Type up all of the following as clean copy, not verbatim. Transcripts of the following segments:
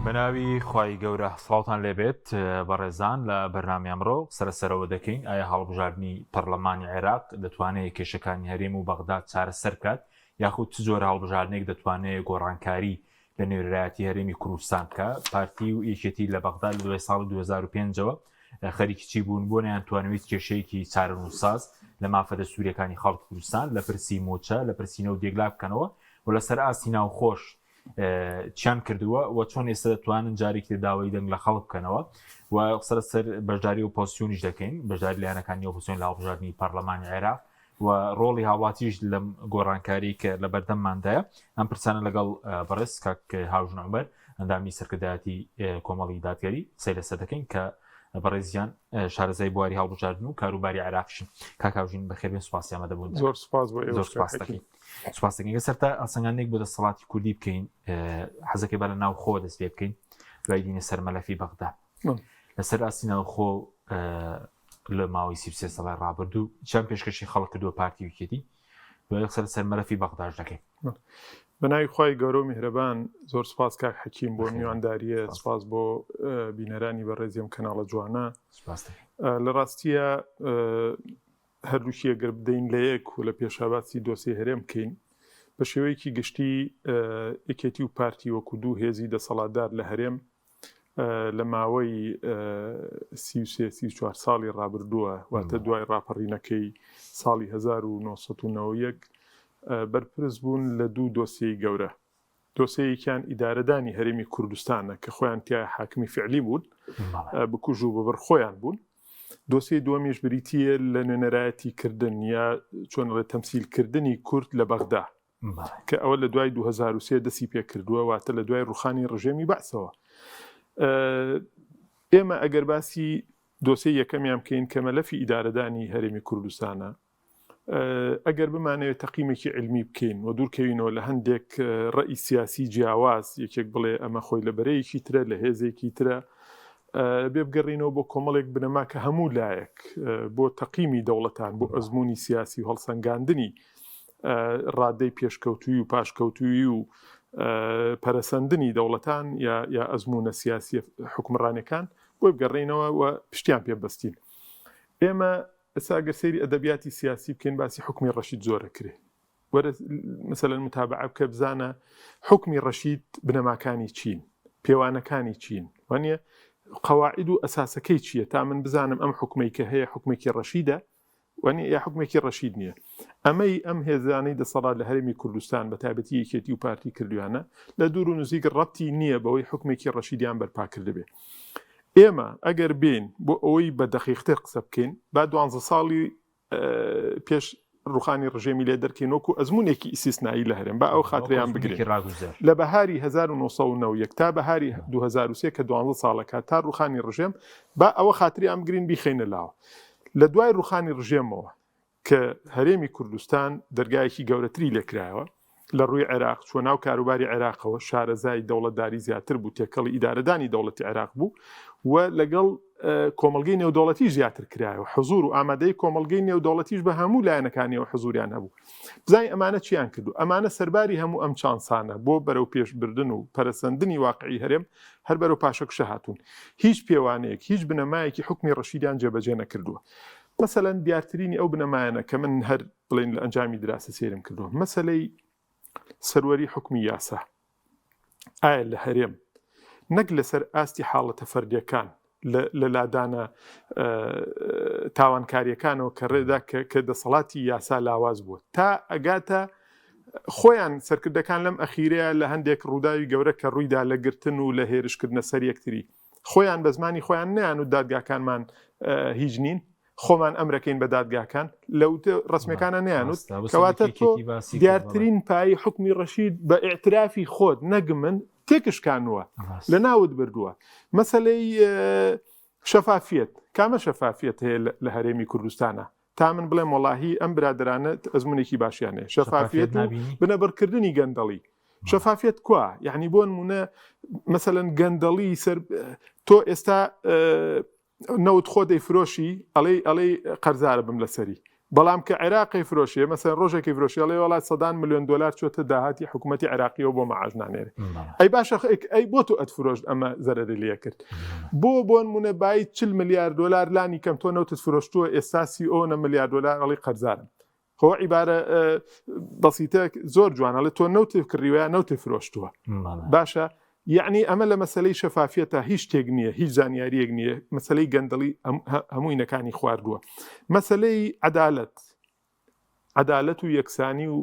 بەناوی خوای گەورە سڵاوتان لێبێت بەڕێزان لە بەرنامی ئەمڕۆ سەرەوە دەکەین ئایا هەڵبژاردننی پەرلەمانی عێراق دەتوانێت کێشەکانی هەرێم و بەغداد چارەسەر بکات یاخود چ جۆرە هەڵبژاردنێک دەتوانێت گۆڕانکاری لە نێورایەتی هەرێمی کوردستان بکە. پارتی و یەکێتی لە بەغداد لە دوای ساڵی 2005ەوە خەریکی بوون بۆ نەیانتوانویست کێشەیەکی چارەنووساز لە مافەدە سووریەکانی خەڵکی کوردستان لە پرسی مۆچە لە پرسینە و دێگلا بکەنەوە و لەسەر ئاستی ناوخۆش چیان کردووە و چۆن ئێستا دەتوانن جارێکی داوای دەنگ لە خەڵک بکەنەوە و سەر بەشداری ئۆپۆزیسیۆنیش دەکەین، بەشداری لایەنەکانی ئۆپۆزیسیۆن لە هەڵبژاردننی پەرلەمانی عێراق و ڕۆڵی هاوڵاتیش لەم گۆڕانکاری کە لە بەردەمماندایە. ئەم پرسانە لەگەڵ بەڕێز کاک هاوژن عومەر ئەندامی سەرکردایەتی کۆمەڵی دادگەری سەیر لەسەر دەکەین کە بەڕێزیان شارەزای بواری هەڵبژاردن و کاروباری عێراقشن. کاک هاوژین بەخێربێن، سوپاسی ئەمە دەبوون. زۆر سوپاس بۆ ئێوە. سوپاس دەکەین. سەرتا ئەسەنگانێک بۆ دەسەڵاتی کوردی بکەین، حەزەکەی بە لە ناو خۆ دەست پێ بکەین دوای دینە سەر مەلەفی بەغداد. لەسەر ئاستی ناو خۆ لە ماوەی 33 ساڵی ڕابردوو چەند پێشکەشی خەڵک کردووە پارتی یەکێتی دوای سەر مەلەفی بەغداد دەکەین. بەناوی خوای گەورە و میهرەبان زۆر سوپاس کاک حەکیم بۆ میوانداریە، سوپاس بۆ بینەرانی بەڕێزیم کەناڵە جوانە. لە ڕاستیە هەردووکی ئەگەر بدەین لە یەک و لە پێشاباتی دۆسی هەرێم بکەین بە شێوەیەکی گشتی یەکێتی و پارتی وەکو دوو هێزی دەسەڵاتدار لە هەرێم لە ماوەی 33-34 ساڵی ڕابردووە واتە دوای ڕاپەڕینەکەی ساڵی 1991 بەرپرس بوون لە دوو دۆسیەی گەورە. دۆسیەکیان ئیدارەدانی هەرێمی کوردستانە کە خۆیان تیا حاکمی فعلی بوون، بکوژ و بەبڕ خۆیان بوون. دۆسی دووەمیش بریتیە لە نوێنەرایەتی کردن یا چۆن لە تەمسیلکردنی کورد لە بەغدا کە ئەوە لە دوای 2003 دەستی پێ کردووە، واتە لە دوای ڕوخانی ڕژێمی بەعسەوە. ئێمە ئەگەر باسی دۆسی یەکەمیان بکەین کە مەلەفی ئیدارەدانی هەرێمی کوردستانە، ئەگەر بمانەوێت تەقیمێکی علمی بکەین و دوورکەوینەوە لە هەندێک ڕەئی سیاسی جیاواز، یەکێک بڵێ ئەمە خۆی لە بەرەیەکی ترە لە هێزێکی ترە، بێ بگەڕینەوە بۆ کۆمەڵێک بنەما کە هەموو لایەک بۆ تەقیمی دەوڵەتان بۆ ئەزمموی سیاسی و هەڵسەنگاندنی ڕادەی پێشکەوتوی و پاشکەوتوی و پەرەسەندنی دەوڵەتان یا ئەزممونە سیاسی حکومڕانەکان بۆی بگەڕینەوە و پشتیان پێبەستین. ئێمە ئەساگەر سەیری ئەدەبیاتی سیاسی بکەین باسی حکمی ڕەشید زۆرە کرێ. وەرە مەسەلەن متابعە بکە بزانە حکمی ڕەشید بنەماکانی چین، پێوانەکانی چین، وانە قەواعید و ئەساسەکەی چییە تا من بزانم ئەم حکومەی کە هەیە حکومێکی ڕەشیدە وانە یا حکومێکی ڕەشید نییە. ئەمەی ئەم هێزانەی دەسەڵات لە هەرێمی کوردستان بە تایبەتی یەکێتی و پارتی کردویانە لە دوور و نزیک ڕەتی نییە بەوەی حکومێکی ڕەشیدیان بەرپا کردبێ. ئێمە ئەگەر بین بۆ ئەوەی بە دەقیقتر قسە بکەین با 12 ساڵی پێش ڕوخانی ڕژێمی لێ دەرکەین وەکو ئەزمونێکی ئیسیسنایی لە هەرێم با ئەو خاتریان بگرین لە بەهاری 1990 تا بەهاری 2003 کە 12 ساڵەکە تا ڕوخانی ڕژێم با ئەوە خاتریان بگرین بیخینە لاوە. لە دوای ڕوخانی ڕژێمەوە کە هەرێمی کوردستان دەرگایەکی گەورەتری لێکرایەوە لە ڕووی عێراق چوە ناو کاروباری عێراقەوە، شارەزای دەوڵەتداری زیاتر بوو، تێکەڵی ئیدارەدانی دەوڵەتی عێراق بوو و لەگەڵ کۆمەلگەی نێودەوڵەتیش زیاتر کرایەوە. حزور و ئامادەی کۆمەلگەی نێودەوڵەتیش بە هەموو لایەنەکانیەوە حزوریان هەبوو. بزانین ئەمانە چیان کردو؟ ئەمانە سەرباری هەموو ئەم چانسانە بۆ بەرەو پێشبردن و پەرەسەندنی واقعی هەرێم هەر بەرەو پاشەکشە هاتوون. هیچ پێوانەیەک، هیچ بنەمایەکی حکمی ڕەشیدیان جێبەجێ نەکردووە. مەسەلەن دیارترینی ئەو بنەمایانە کە من هەر بڵێن لە ئەنجامی دراسە سێرم کردووە، مەسەلەی سەروەری حکمی یاسا. ئایا لە هەرێم نەک لەسەر ئاستی حاڵەتە فەردیەکان لە لادانە تاوانکاریەکانەوە کە ڕێدا کە دەسەڵاتی یاسا لاواز بووە تا ئەگاتە خۆیان سەرکردەکان لەم ئەخیرەیە لە هەندێک ڕووداوی گەورە کە ڕوویدا لە گرتن و لە هێرشکردنە سەر یەکتری خۆیان بە زمانی خۆیان نیان و دادگاکانمان هیچ نین، خۆمان ئەمرەکەین بە دادگاکان لەو ڕسمەکانە نیانوت کەواتە تۆ دیارترین پایی حکمی ڕەشید بە ئیعترافی خۆت نەگمن تێکشکانوە لە ناوت بردووە. مەسەلەی شەفافیت، کامە شەفافیت هەیە لە هەرێمی کوردستانە تا من بڵێم وەڵاهی ئەم برادرانە ئەزمونێکی باشیانەیە. شەفافیت و بنەبەرکردنی گەندەڵی. شەفافیت کووە؟ یعنی بۆ نمونە مەسەلەن گەندەڵی سەر تۆ ئێستا نەوت خۆ دەیفرۆشی ئەڵێ قەرزارە بم لەسەری بەڵام کە عێراقی فرۆشیە مەسەن ڕۆژێکی فرۆشیڵێ وڵات $100 ملیۆن چۆتە داهاتی حکوومەتی عێراقیەوە بۆ مەعاش نانێرێ ئەی باشە ئەی بۆ تۆ ئەتفرۆشت ئەمە زەرەری لێ کرد بۆ نمونە بای $40 ملیار لانی کەم تۆ نەوتت فرۆشتووە ئێستا $30 ملیار ئەڵی قەرزارم خۆ عیبارە بەسیتە زۆر جوانەڵێ تۆ نەوتت کڕیوە نەوتت فرۆشتووە باشە یعنی ئەمە لە مەسلەی شەفافیەتە هیچ شتێک نییە هیچ زانیاریەک نییە مەسلەی گەندەڵی هەمووی نەکانی خواردووە مەسلەی عەدالەت و یەکسانی و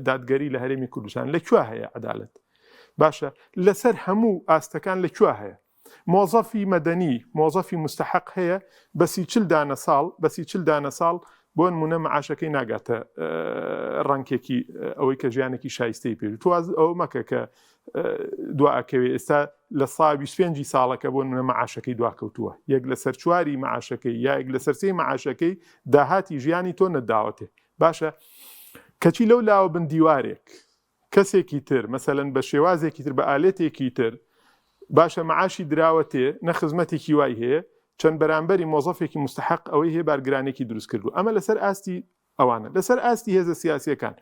دادگەری لە هەرێمی کوردستان لەکوێ هەیە عەدالەت باشە لەسەر هەموو ئاستەکان لەکوێ هەیە مۆزەفی مەدەنی مۆزەفی مستحق هەیە بەسی 40 دانە ساڵ بۆ نمونە مەعاشەکەی ناگاتە ڕەنکێکی ئەوەی کە ژیانێکی شایستەی پێ تواز ئەو مەکە کە دواکەوێ ئێستا لە ساڵی 25 ساڵەکە بۆ نمونە مەعاشەکەی دواکەوتووە یەک لەسەر چواری مەعاشەکەی یا یەک لەسەر سێی مەعاشەکەی داهاتی ژیانی تۆ نەداوەتێ باشە کەچی لەو لاوە بن دیوارێک کەسێکی تر مەسەلەن بە شێوازێکی تر بە ئالێتێکی تر باشە مەعاشی دراوەتێ نەخزمەتێکی وای هەیە چەند بەرامبەری مۆزەفێکی مستحق ئەوەی هەیە بارگرانێکی دروست کردو ئەمە لەسەر ئاستی ئەوانە لەسەر ئاستی هێزە سیاسیەکان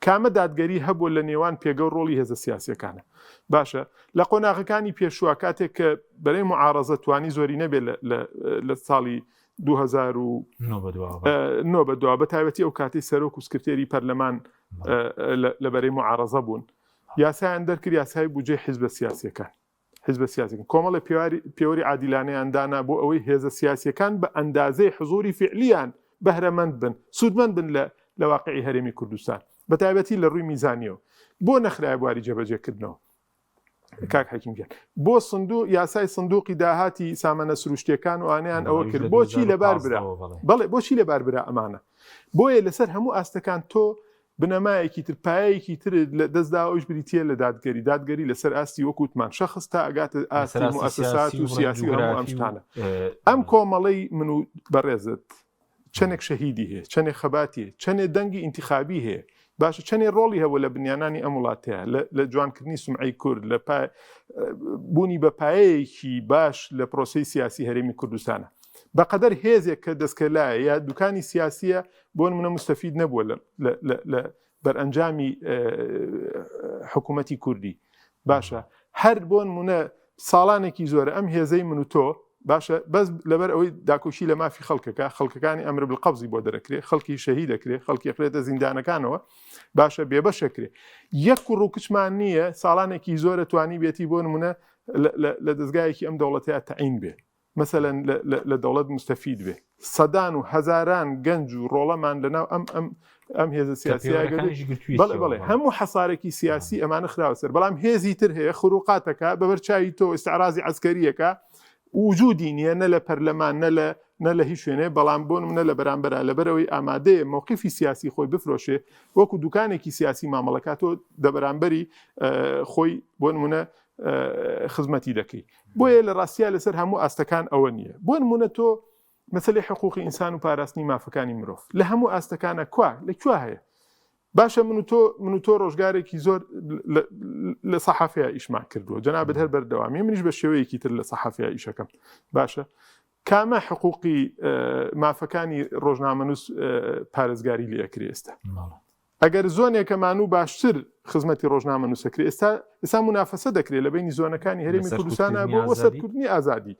کامە دادگەری هەبوو لە نێوان پێگە و ڕۆڵی هێزە سیاسیەکانە باشە لە قۆناغەکانی پێشووە کاتێک کە بەرەی معارەزە توانی زۆری نەبێت لە ساڵی 2009 بەدوا بە تایبەتی ئەو کاتی سەرۆک و سکرتێری پەرلەمان لە بەرەی معارەزە بوون یاسایان دەرکرد یاسای بودجێ حیزبە سیاسیەکان کۆمەڵی پێوەری عادیلانەیان دانا بۆ ئەوەی هێزە سیاسیەکان بە ئەندازەی حزوری فعلیان بەهرەمەند بن سوودمەند بن لە واقعی هەرێمی کوردستان بە تایبەتی لە ڕووی میزانیەوە بۆ نەخرای بواری جێبەجێکردنەوە کاک حەکیم گیان بۆ یاسای سندوقی داهاتی سامانە سروشتیەکان و ئانیان ئەوە کرد بۆچی لەبار برا بەڵێ بۆچی لەبار برا ئەمانە بۆیە لەسەر هەموو ئاستەکان تۆ بنەمایەکی تر پایەکی تر لە دەستدا ئەوش بریتە لە دادگەری لەسەر ئاستی وەکوتمان شەخص تا ئەگاتە ئاستی موسسات و سیاسی هەموو ئەم شتانە ئەم کۆمەڵەی من و بەڕێزت چەندێک شەهیدی هەیە چەندێک خەباتی چەندێک دەنگی ئینتیخابی هەیە باشە چەندێک ڕۆڵی هەبوو لە بنیانانی ئەم وڵاتەیە لە جوانکردنی سومعی کورد لە بوونی بە پایەیەکی باش لە پرۆسەی سیاسی هەرێمی کوردستانە بەقەدەر هێزێک کە دەستکەلایە یا دوکانی سیاسیە بۆ نمونە مستەفید نەبووە لە بەرئەنجامی حکوومەتی کوردی باشە هەر بۆ نمونە ساڵانێکی زۆرە ئەم هێزەی من و تۆ باشە بەس لەبەر ئەوەی داکۆشی لە مافی خەڵکەکانی ئەمر بالقەبزی بۆ دەرەکرێ خەڵکی شەهید دەکرێ خەڵکی خرێتە زیندانەکانەوە باشە بێبەشەکرێ یەک ڕووکچمان نییە ساڵانێکی زۆرە توانی بێتی بۆ نمونە لە دەستگایەکی ئەم دەوڵەتەیە تەعین بێ مثلەن لە دەوڵەت مستەفید بێ سەدان و هەزاران گەنج و ڕۆڵەمان لەناو ئەم هێزە سیاسیە هەموو حەسارێکی سیاسی ئەمانە خراوە سەر بەڵام هێزی تر هەیە خروقاتەکە بەبەرچاوی تۆ ئیستعرازی عەسکەریەکە وجودی نییە نە لە پەرلەمان نە لە هیچ شوێنێ بەڵام بۆ نمونە لە بەرامبەرە لەبەرەوەی ئامادەیە موقفی سیاسی خۆی بفرۆشێ وەکو دوکانێکی سیاسی مامەڵەکاتۆ دەبەرامبەری خۆی بۆ نمونە خزمەتی دەکەی بۆیە لە ڕاستیە لەسەر هەموو ئاستەکان ئەوە نییە بۆ نمونە تۆ مەسەلەی حقوقی ئینسان و پاراستنی مافەکانی مرۆڤ لە هەموو ئاستەکانە لەکوێ هەیە باشە من و تۆ ڕۆژگارێکی زۆر لە سەحافەیە ئیشمان کردووە جەنابەت هەر بەردەوامی منیش بە شێوەیەکی تر لە سەحافەیە ئیشەکەم باشە کامە حقوقی مافەکانی ڕۆژنامەنووس پارێزگاری لێ ئەکرێ ئێستا ئەگەر زۆنێکەمان و باشتر خزمەتی ڕۆژنامەنووسەکرێ ئێستا منافەسە دەکرێت لە بینی زۆنەکانی هەرێمی کوردستانە بۆ وەسەرکردنی ئازادی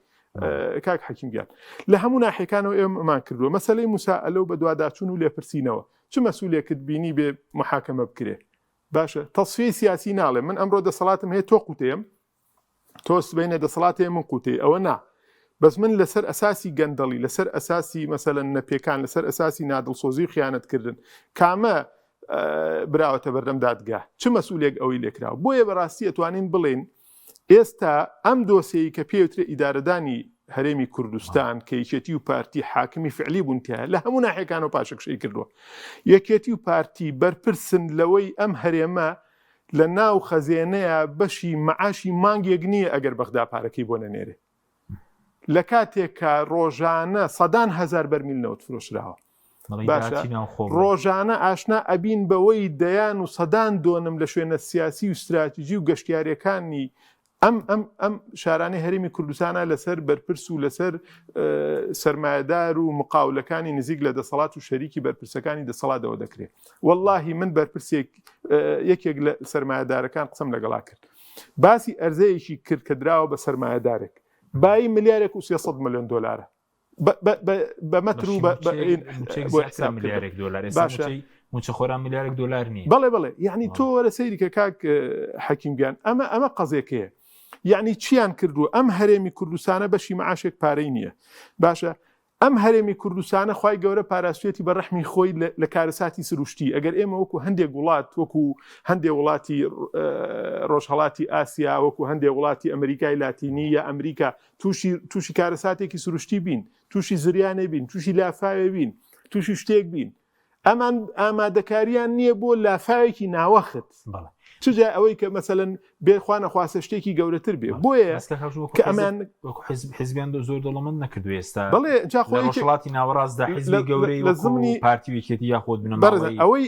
کاک حەکیم گیان لە هەموو ناحیەکانەوە ئێمەمان کردووە مەسەلەی موسائلە و بەدواداچوون و لێپرسینەوە چ مەسئولێکت بینی بێ محاکەمە بکرێ باشە تەصفیەی سیاسی ناڵێ من ئەمڕۆ دەسەڵاتم هەیە تۆ قوتەیەم تۆ سبەینە دەسەڵاتەیە من قوتەی ئەوە نا بەس من لەسەر ئەساسی گەندەڵی لەسەر ئەساسی مەسەلەن نەپێکان لەسەر ئەساسی نادڵسۆزی و خیانەتکردن کامە براوەتە بەردەم دادگا چ مەسئولێک ئەوەی لێکراوە بۆیە بەڕاستی ئەتوانین بڵێن ئێستا ئەم دۆسیەی کە پێوترێ ئیدارەدانی هەرێمی کوردستان کە یەکێتی و پارتی حاکمی فعلی بوونتیە لە هەموو ناحیەکانەوە پاشەکشەی کردووە یەکێتی و پارتی بەرپرسن لەوەی ئەم هەرێمە لە ناو خەزێنەیە بەشی مەعاشی مانگێک نییە ئەگەر بەغدا پارەکەی بۆ نەنێرێ لە کاتێکە ڕۆژانە سەدان هەزار بەرمیل نەوت فرۆشراوە باشە ڕۆژانە ئاشنا ئەبین بەوەی دەیان و سەدان دۆنم لە شوێنە سیاسی و استراتیژی و گەشتیاریەکانی ئەم شارانەی هەرێمی کوردستانە لەسەر بەرپرس و لەسەر سەرمایەدار و مقاولەکانی نزیک لە دەسەڵات و شەریکی بەرپرسەکانی دەسەڵاتەوە دەکرێت. واللهی من بەرپرسێک یەکێک لە سەرمایەدارەکان قسەم لەگەڵا کرد. باسی ئەرزەیەکی کرد کە دراوە بە سەرمایەدارێک بای ملیارێک و 300 ملیۆن دۆلارە بە مەتر و ملیارێک دۆلار باشە موچەخۆران ملیارێک دۆلار نیە. بەڵێ یعنی تۆ وەرە سەیری کە کاک حەکیمگیان ئەمە قەزێکەیە. یعنی چیان کردووە ئەم هەرێمی کوردستانە بەشی معاشێک پارەی نییە. باشە ئەم هەرێمی کوردستانە خوای گەورە پاراستوێتی بە ڕەحمی خۆی لە کارەساتی سروشتی. ئەگەر ئێمە وەکو هەندێک وڵات وەکو هەندێک وڵاتی ڕۆژهەڵاتی ئاسیا وەکو هەندێک وڵاتی ئەمریکای لاتینی یا ئەمریکا تووشی کارەساتێکی سروشتی بین، تووشی زریانە بین، تووشی لافاوێ بین، تووشی شتێک بین، ئەمان ئامادەکاریان نییە بۆ لافاوێکی ناوەخت. چجا ئەوەی کە مەسەلەن بێخوا نەخواستە شتێکی گەورەتر بێ بۆیە کە ئەمان حیزبیان زۆر دەوڵەمەند نەکردو ئێستا بەڵێ ڕۆژهەڵاتی ناوەڕاستدا حیزبی گەورەی لە زمانی پارتی ویکێتی یاخۆت بنەما ئەوەی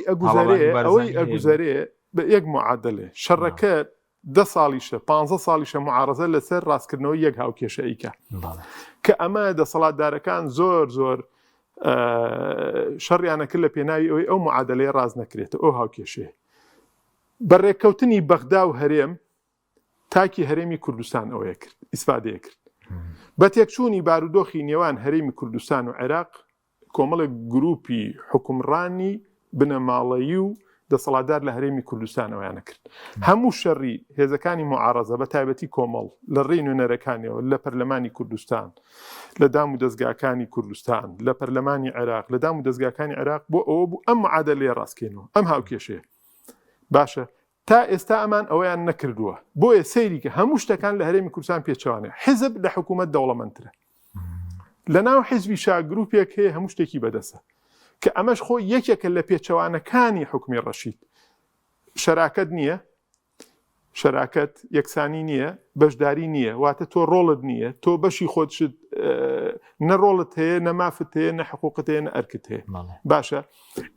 ئەگوزارێ بە یەک معادلێ شەڕەکە 10 ساڵیشە 15 ساڵیشە معارەزە لەسەر ڕاستکردنەوەی یەک هاوکێشەیکە کە ئەمە دەسەڵاتدارەکان زۆر شەڕیانەکرد لە پێناوی ئەوەی ئەو معادلەیە ڕاز نەکرێتە ئەو هاوکێشەیە. بەڕێککەوتنی بەغدا و هەرێم تاکی هەرێمی کوردستان ئەوەیە کرد ئیسفادەیە کرد. بە تێکچوونی بارودۆخی نێوان هەرێمی کوردستان و عێراق کۆمەڵێک گروپی حکومڕانی بنەماڵەیی و دەسەڵاتدار لە هەرێمی کوردستان ئەویانە کرد. هەموو شەڕی هێزەکانی معارەزە بە تایبەتی کۆمەڵ لە ڕێی نوێنەرەکانیەوە لە پەرلەمانی کوردستان لە دام و دەستگاکانی کوردستان لە پەرلەمانی عێراق لە دام و دەستگاکانی عێراق بۆ ئەوە بوو ئەم معادلەیە ڕاستکەینەوە ئەم هاوکێشەیە. باشە تا ئێستا ئەمان ئەویان نەکردووە بۆیە سەیری کە هەموو شتەکان لە هەرێمی کوردستان پێچوانێ حیزب لە حکوومەت دەوڵەمەندترە لە ناو حیزبی شاگروپێک هەیە هەموو شتێکی بەدەسە کە ئەمەش خۆ یەکێکە لە پێچەوانەکانی حکومی ڕەشید. شەراکەت نییە، شەراکەت یەکسانی نییە، بەشداری نییە، واتە تۆ ڕۆڵت نییە، تۆ بەشی خۆتشت نەڕۆڵت هەیە نەمافت هەیە نە حقوقت هەیە نە ئەرکت هەیە. باشە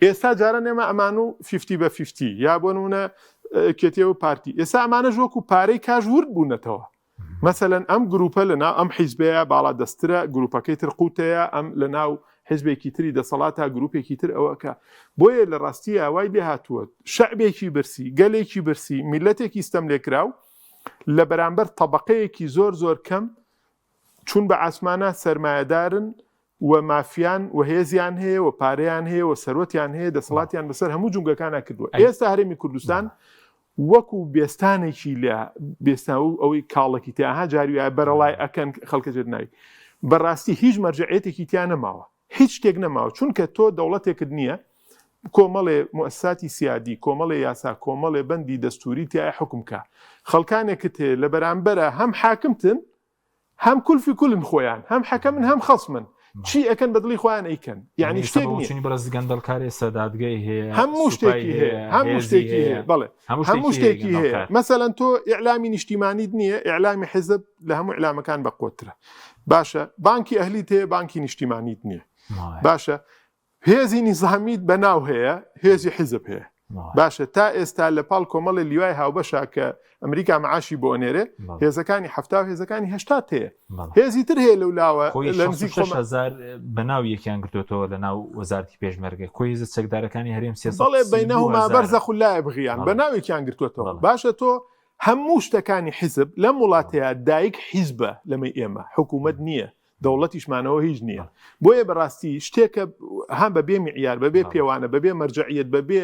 ئێستا جارە نێمە ئەمان و 50/50 یا بۆ نمونە کێتیەوە پارتی ئێستا ئەمانە ژۆک و پارەی کاژورد بوونەتەوە. مەسەلەن ئەم گروپە لەناو ئەم حیزبەیە باڵا دەسترە گروپەکەی تر قوتەیە ئەم لەناو حیزبێکی تری دەسەڵاتە گروپێکی تر ئەوەکە بۆیە لە ڕاستی ئاوای لێ هاتووە شەعبێکی برسی گەلێکی برسی میلەتێکی ستەم لێکراو لە بەرامبەر تەبەقەیەکی زۆر کەم چون بە ئاسمانە سەرمایەدارن و مافیان و هێزیان هەیە و پارەیان هەیە و سەرۆتیان هەیە دەسەڵاتیان بەسەر هەموو جونگەکانە کردووە. ئێستا هەرێمی کوردستان وەکو بێستانێکی لە بێستان و ئەوەی کاڵێکی تیاها جاریە بەرەڵای ئەکەن خەڵکەجێت ناوی بەڕاستی هیچ مەرجعێتێکی تیان نەماوە هیچ شتێک نەماوە چونکە تۆ دەوڵەتێکت نییە کۆمەڵێ مؤسساتی سیادی کۆمەڵێ یاسا کۆمەڵێ بەندی دەستوری تیای حکومکە خەڵکانێکت هەیە لە بەرامبەرە هەم حاکمتن هەم کولفی کولن خۆیان هەم حەکەمن هەم خەسمن چی ئەکەن بەدڵی خۆیان ئەیکەن یعنی شتێک نییە بەرز گەندەڵکاری سەدادگای هەیە هەموو شتێکی هەیە هەموو شتێکی هەیە بەڵێ هەموو شتێکی هەیە مەسەلەن تۆ ئیعلامی نیشتیمانیت نییە ئیعلامی حیزب لە هەموو ئیعلامەکان بەقوترە باشە بانکی ئەهلیت هەیە بانکی نیشتیمانیت نییە باشە هێزی نیزامیت بەناو هەیە هێزی حیزب هەیە باشە تا ئێستا لە پاڵ کۆمەڵی لیوای هاوبەشە کە ئەمریکا معاشی بۆ ئەنێرێ هێزەکانی 70 هێزەکانی 80 هەیە هێزی تر هەیە لەولاوە لە نزیک 6,000 بەناو یەکیان گرتوێتەوە لە ناو وەزارەتی پێشمەرگە کۆی هێزە چەکدارەکانی هەرێم سیاسەت بەڵێ بەینەهما بەرزەخ لای بغیان بەناو یەکیان گرتوێتەوە باشە تۆ هەموو شتەکانی حیزب لەم وڵاتەیە دایک حیزبە لەمەی ئێمە حکوومەت نییە دەوڵەتیشمانەوە هیچ نییە بۆیە بەڕاستی شتێکە هەم بەبێ میعیار بەبێ پێوانە بەبێ مەرجعیت بەبێ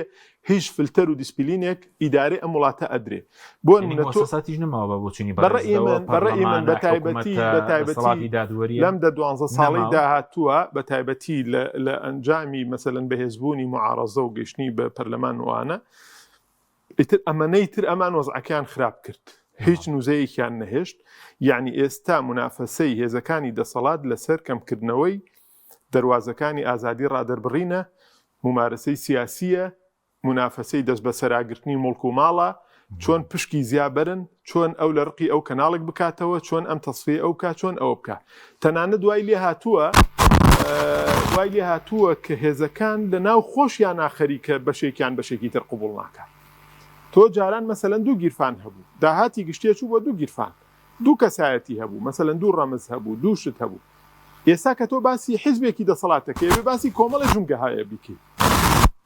هیچ فلتەر و دیسپلینێک ئیدارەی ئەم وڵاتە ئەدرێ بۆ مؤسساتیش نەماوە بۆچینی بەڕێی من بە تایبەتی لەم 12 ساڵی داهاتووە بە تایبەتی لە ئەنجامی مەسەلەن بەهێزبوونی معارەزە و گەشتنی بە پەرلەمان وانە ئیتر ئەمەنەی تر ئەمان وەزعەکان خراپ کرد هیچ نوزەیەکیان نەهێشت یعنی ئێستا منافەسەی هێزەکانی دەسەڵات لەسەر کەمکردنەوەی دەواازەکانی ئازادی ڕادەربڕینە ممارەسەی سیاسیە منافەسەی دەست بە سەراگرتنی مڵک و ماڵە چۆن پشکی زیابەرن چۆن ئەو لە ڕقی ئەو کەناڵێک بکاتەوە چۆن ئەم تەسفیە ئەو کا چۆن ئەوە بکە تەنانە دوای لێ هاتووە کە هێزەکان لە ناو خۆشیان ئاخەریکە بەشێکیان بەشێکی تر قوبوڵ ناکات تۆ جاران مەسەلەن دوو گیرفان هەبوو داهاتی گشتێ چوو بۆ دوو گیرفان دوو کەسایەتی هەبوو مەسەلەن دوو ڕەمز هەبوو دوو شت هەبوو ئێستا کە تۆ باسی حیزبێکی دەسەڵاتەکەی بێ باسی کۆمەڵی ژوونگەهایە بیکەی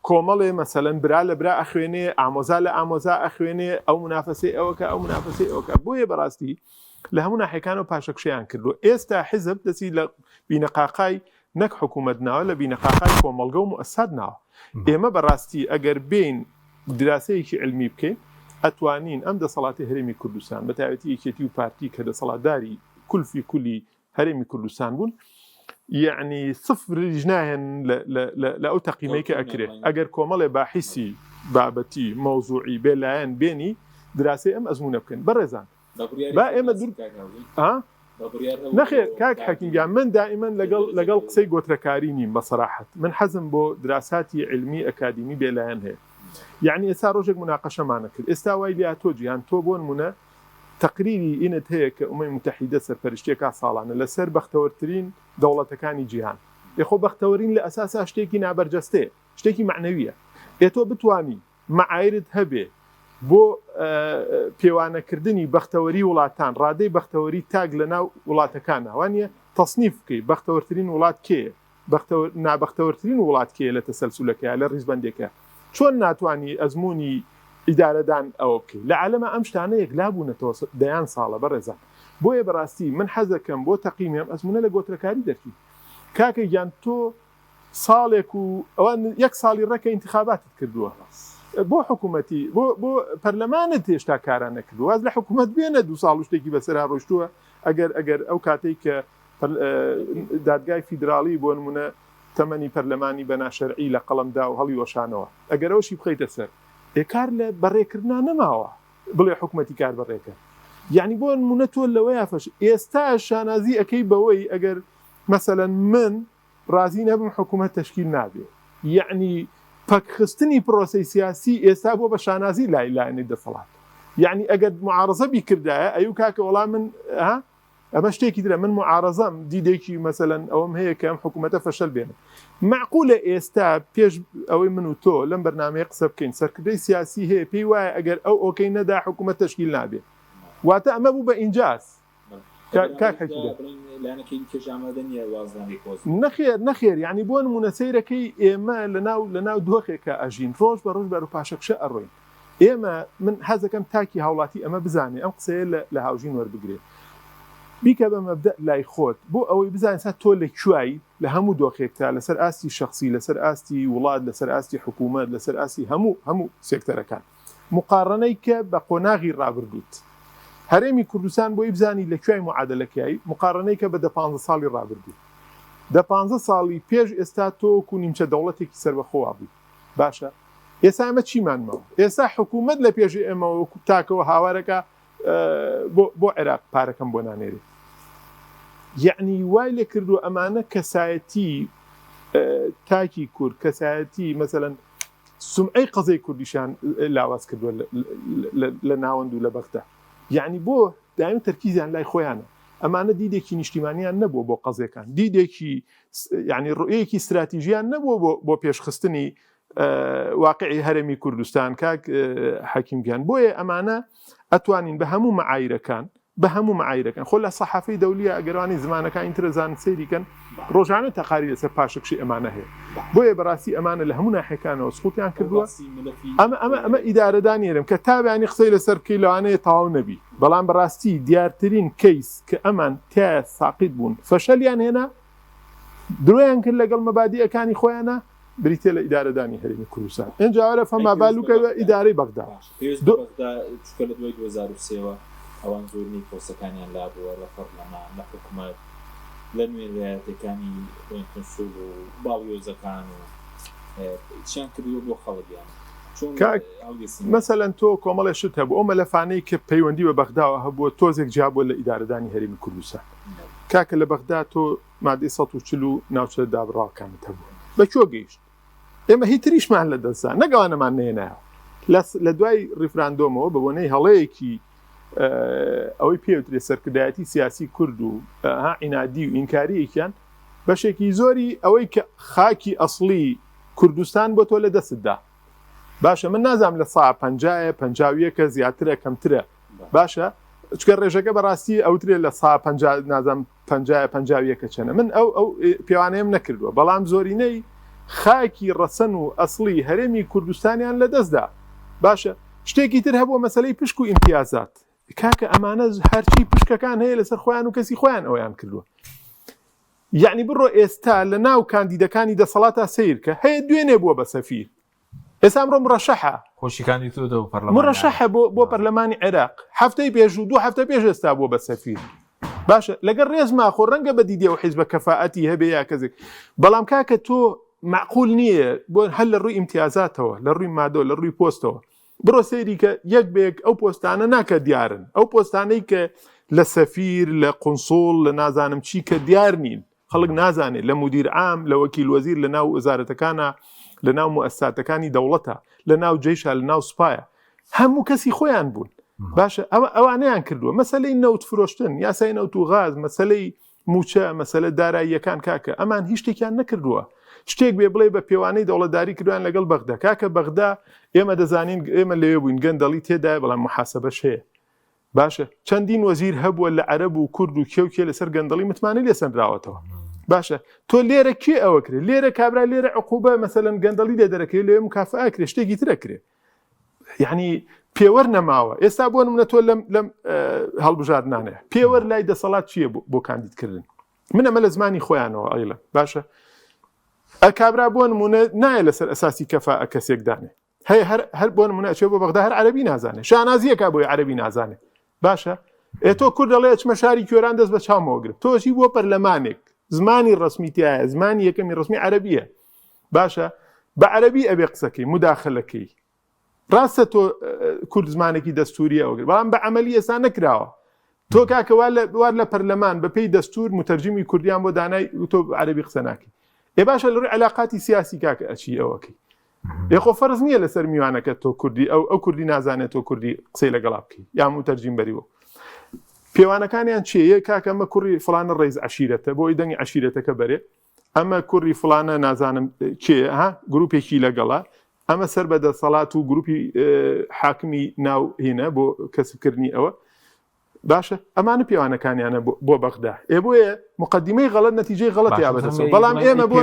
کۆمەڵێ مەسەلەن برا لە برا ئەخوێنێ ئامۆزا لە ئامۆزا ئەخوێنێ ئەو منافەسەی ئەوەکە ئەو منافەسەی ئەوکە بۆیە بەڕاستی لە هەموو ناحیەکانەوە پاشەکشەیان کردو ئێستا حیزب دەچی لە بینەقاقای نەک حکوومەت ناوە لە بینەقاقای کۆمەڵگە و مؤسسات ناوە ئێمە بەڕاستی ئەگەر بین دراسەیەکی علمی بکەین ئەتوانین ئەم دەسەڵاتی هەرێمی کوردستان بە تایبەتی یەکێتی و پارتی کە دەسەڵاتداری کولفی کولی هەرێمی کوردستان بوون یعنی سفریش ناهێن لە ئەو تەقیمەی کە ئەکرێ ئەگەر کۆمەڵێ باحیسی بابەتی مەوزوعی بێلایەن بێنی دراسی ئەم ئەزمونە بکەن بەڕێزان با ئێمە نەخێر کاک حەکیمگیان من دائیمەن لەگەڵ قسەی گۆترەکاری نیم بەسەراحەت من حەزم بۆ دراساتی علمی ئەکادیمی بێلایەن هەیە یعنی ئێستا ڕۆژێک مناقەشەمانە کرد ئێستا وای لیا تۆ جیهان تۆ بۆ نمونە تقریری ئینت هەیە کە ئومەی متحیدە سەرپەرشتێکا ساڵانە لەسەر بەختەوەرترین دەوڵەتەکانی جیهان یخۆ بەختەوەرین لە ئەساسا شتێکی نابەرجەستەیە شتێکی معنەویە ئێتۆ بتوانی مەعایرت هەبێ بۆ پێوانەکردنی بەختەوەری وڵاتان ڕادەی بەختەوەری تاگ لە ناو وڵاتەکان وانە تەصنیف بکەی بەختەوەرترین وڵات کێیە نابەختەوەرترین وڵات کێیە لە تەسەلسولەکەیە لە ڕیزبەندێکە چۆن ناتوانانی ئەزمموی ئیدارەدان ئەوە بکەیت لە عالەمە ئەم شتانە یەکلا بوونەتەوە دەیان ساڵە بەڕێزان بۆیە بەڕاستی من حەزەکەم بۆ تەقیمیم ئەزمونە لە گۆترەکاری دەرکی کاکە گیان تۆ ساڵێک و ئەوان یەک ساڵی ڕێکە ئینتیخاباتت کردووە بۆ حکوومەتی بۆ پەرلەمانت هێشتا کاران نەکردو واز لە حکوومەت بێنە دو ساڵ شتێکی بەسەرا ڕۆشتووە ئەگەر ئەو کاتێک کە دادگای فیدراڵی بۆ نمونە تەمەنی پەرلەمانی بەناشەرعی لە قەڵەمدا و هەڵی وەشانەوە ئەگەر ئەوشی بخەیتە سەر کار لە بەڕێکردنا نەماوە بڵێ حکوومەتی کار بەڕێکە یعنی بۆ نمونە تۆ لەوەی ئافەش ئێستا شانازی ئەەکەی بەوەی ئەگەر مەسەلەن من ڕازی نەبم حکوومەت تەشکیل نابێ یعنی پەکخستنی پرۆسی سیاسی ئێستا بۆ بە شانازی لایلایەنی دەسەڵات یعنی ئەگەر معارەزە بیکردایە ئەیو کاکە وەڵام من ئەمە شتێکی درە من معارەزەم دیدێکی مەسەلەن ئەوم هەیە کە ئەم حکوومەتە فەشەل بێنە معقولە ئێستا پێش ئەوەی من و تۆ لەم بەرنامەیە قسە بکەین سەرکردەی سیاسی هەیە پێی وایە ئەگەر ئەو ئۆکەی نەدا حکوومەت تەشکیل نابێ واتە ئەمە بوو بە ئینجاز نەخێر یعنی بۆ نمونە سەیرەکەی ئێمە لە ناو دۆخێکە ئەژین ڕۆژ بە ڕۆژ بەر و پاشەکشە ئەڕۆین ئێمە من حەزەکەم تاکی هاوڵاتی ئەمە بزانێ ئەم قسەیە لە هاوژین وەربگرێت بیکە بە مەبدە لای خۆت بۆ ئەوەی بزانسا تۆ لە کوایی لە هەموو دۆخێکتا لەسەر ئاستی شخصی لەسەر ئاستی وڵات لەسەر ئاستی حکوومەت لەسەر ئاستی هەموو سێکتەرەکان مقارنەی کە بە قۆناغی ڕابردووت هەرێمی کوردستان بۆی بزانی لە کوای معادلەکەی مقارنەی کە بە 15 ساڵی ڕابردوو 15 ساڵی پێش ئێستا تۆکو نیمچە دەوڵەتێکی سەربەخۆوا بووی باشە ئێستا ئەمە چیمانمەوە ئێستا حکوومەت لە پێش ئێمەوە تاکەوە هاوارەکە بۆ عێراق پارەکەم بۆ نانێرێت یعنی وای لێ کردو ئەمانە کەسایەتی تاکی کورد کەسایەتی مەسەلەن سومعەی قەزەی کوردیشان لاواز کردووە لە ناوەند و لە بەختە یعنی بۆ دایم تەرکیزیان لای خۆیانە ئەمانە دیدێکی نیشتیمانیان نەبووە بۆ قەزەکان دیدێکی یعنی ڕوئەیەکی استراتیژیان نەبووە بۆ پێشخستنی واقعی هەرێمی کوردستان کاک حەکیمگیان بۆیە ئەمانە ئەتوانین بە هەموو مەعایرەکان خۆ لە سەحافەی دەولیە ئەگەرانی زمانەکە ئینترزان سەیریکەن ڕۆژانە تەقاری لەسەر پاشەکشی ئەمانە هەیە بۆیە بەڕاستی ئەمانە لە هەموو ناحیەکانەوە سقوطیان کردووە ئەمە ئیدارەدانێرم کە تابیانی قسەی لەسەر بکەی لەوانەیە تەواو نەبی بەڵام بەڕاستی دیارترین کەیس کە ئەمان تایە ساقیت بوون فەشەلیان هێنا درۆیان کرد لەگەڵ مەبادیئەکانی خۆیانە بریتە لە ئیدارەدانی هەرێمی کوردستان ئەنجاوەرە فەما بالوکەوە ئیدارەی بەغدا چکە لە دوای 2023ەوە ئەوان زۆرنی پۆستەکانیان لابووە لە فەرلەمان لە حکوومەت لە نوێ ویلایەتەکانی سول و باڵیۆزەکان و چیان کردووە بۆ خەڵکیان مەسەلەن تۆ کۆمەڵی شت هەبوو ئەو مەلەفانەی کە پەیوەندی بە بەغداوە هەبووە تۆزێک جابووە لە ئیدارەدانی هەرێمی کوردستان کاکە لە بەغدا تۆ مادەی 140 ناوچە دابڕاوەکانت هەبوو بەکوێ گەیشت ئێمە هیچ تریشمان لە دەستان نەگەوانەمان نێنایە لە دوای ریفراندۆمەوە بە بۆنەی هەڵەیەکی ئەوەی پێوترێ سەرکردایەتی سیاسی کورد و عینادی و ئینکاریەکیان بەشێکی زۆری ئەوەی کە خاکی ئەسڵی کوردستان بۆ تۆ لە دەستدا باشە من نازام لە سا 50 50 زیاترە کەمترە باشە چکە ڕێژەکە بەڕاستی ئەوترێت لە 50 چەنە من ئەو پێوانەیەم نەکردووە بەڵام زۆرینەی خاکی ڕەسەن و ئەسڵی هەرێمی کوردستانیان لە دەستدا باشە شتێکی تر هەبووە مەسەلەی پشک و ئیمتیازات کاکە ئەمانە هەرچی پشکەکان هەیە لەسەر خۆیان و کەسی خۆیان ئەویان کردووە یعنی بڕۆ ئێستا لە ناو کاندیدەکانی دەسەڵاتە سیرکە هەیە دوێنێ بووە بە سەفیر ئێستا ئەمڕۆ مڕەشەحە خۆشیەکانی تۆ مڕەشەحە بۆ پەرلەمانی عێراق هەفتەی پێش و 2 هەفتە پێش ئێستا بووە بە سەفیر باشە لەگەڵ ڕێزما خۆ ڕەنگە بە دیدێ و حیزب کەفاەتی هەبێ یا کەسێک بەڵام کاکە تۆ معقول نییە بۆ هەل لە ڕووی ئیمتیازاتەوە لە ڕووی مادۆ لە ڕووی پۆستەوە بڕۆ سەیری کە یەک بێک ئەو پۆستانە ناکە دیارن ئەو پۆستانەی کە لە سەفیر لە قونسوڵ لە نازانم چی کە دیار نین خەڵک نازانێت لە مدیر عام لە وەکیل وەزیر لە ناو وەزارەتەکانە لە ناو موسساتەکانی دەوڵەتە لە ناو جێیشە لە ناو سوپایە هەموو کەسی خۆیان بوون باشە ئەوانەیان کردووە مەسەلەی نەوت فرۆشتن یاسای نەوت و غاز مەسەلەی موچە مەسەلە داراییەکان کاکە ئەمان هیچ شتێکیان نەکردووە شتێک بێ بڵێ بە پێوانەی دەوڵەتداری کردویان لەگەڵ بەغدا کاکە بەغدا ئێمە دەزانین ئێمە لەوێ بووین گەندەڵی تێدای بەڵام محاسبەش هەیە باشە چەندین وەزیر هەبووە لە عەرەب و کورد و کێوکێ لەسەر گەندەڵی متمانەی لێسەنراوەتەوە باشە تۆ لێرە کێ ئەوە کرێ لێرە کابرا لێرە عقوبە مەسەلەن گەندەڵی لێ دەرەکەی لێ مکافئە کرێ شتێکی ترەکرێ یعنی پێوەەر نەماوە ئێستا بۆ نمونە تۆ لەم هەڵبژاردنانەیە پێوەەر لای دەسەڵات چییە بۆ کاندیدکردن من ئەمە لە زمانی خۆیانەوە ئەیڵە باشە ئەکابرا بۆ نمونە نایە لەسەر ئەساسی کەفاءە کەسێکدانێ هەیە هەر بۆ نمونە ئەچێ بۆ بەغدا هەر عەرەبی نازانێ شانازیەکە بۆی عەرەبی نازانێ باشە تۆ کورد دەڵێ چمە شاری کوێران دەست بە چاومەوە گرت تۆشی بۆ پەرلەمانێک زمانی ڕسمیتیایە زمانی یەکەمی ڕسمی عەرەبیە باشە بە عەرەبی ئەبێ قسەکەی مداخلەکەی ڕاستە تۆ کورد زمانێکی دەستوریە ئەوگرت بەڵام بە عەمەلی ئێستا نەکراوە تۆ کاکە وار لە پەرلەمان بە پێی دەستور متەرجمی کوردیان بۆ دانای تۆ عەرەبی قسە ناکەی باشە لە ڕووی علاقاتی سیاسی کاکە ئەچی ئەوەکەی خۆ فەرز نییە لەسەر میوانەکە تۆ کوردی ئەو کوردی نازانێت تۆ کوردی قسەی لەگەڵا بکەی یا متەرجیم بەریەوە پێوانەکانیان چیە کاکە ئەمە کوڕی فڵانە ڕێز عەشیرەتە بۆی دەنگی عەشیرەتەکە بەرێ ئەمە کوڕی فڵانە نازانم کێ گروپێکی لەگەڵا ئەمە سەر بە دەسەڵات و گروپی حاکمی ناو هینە بۆ کەسبکردنی ئەوە باشە ئەمانە پێوانەکانیانە بۆ بەغدا بۆیە مقدمەی غەڵەت نەتیجەی غەڵەت یابەتەوە بەڵام ئێمە بۆ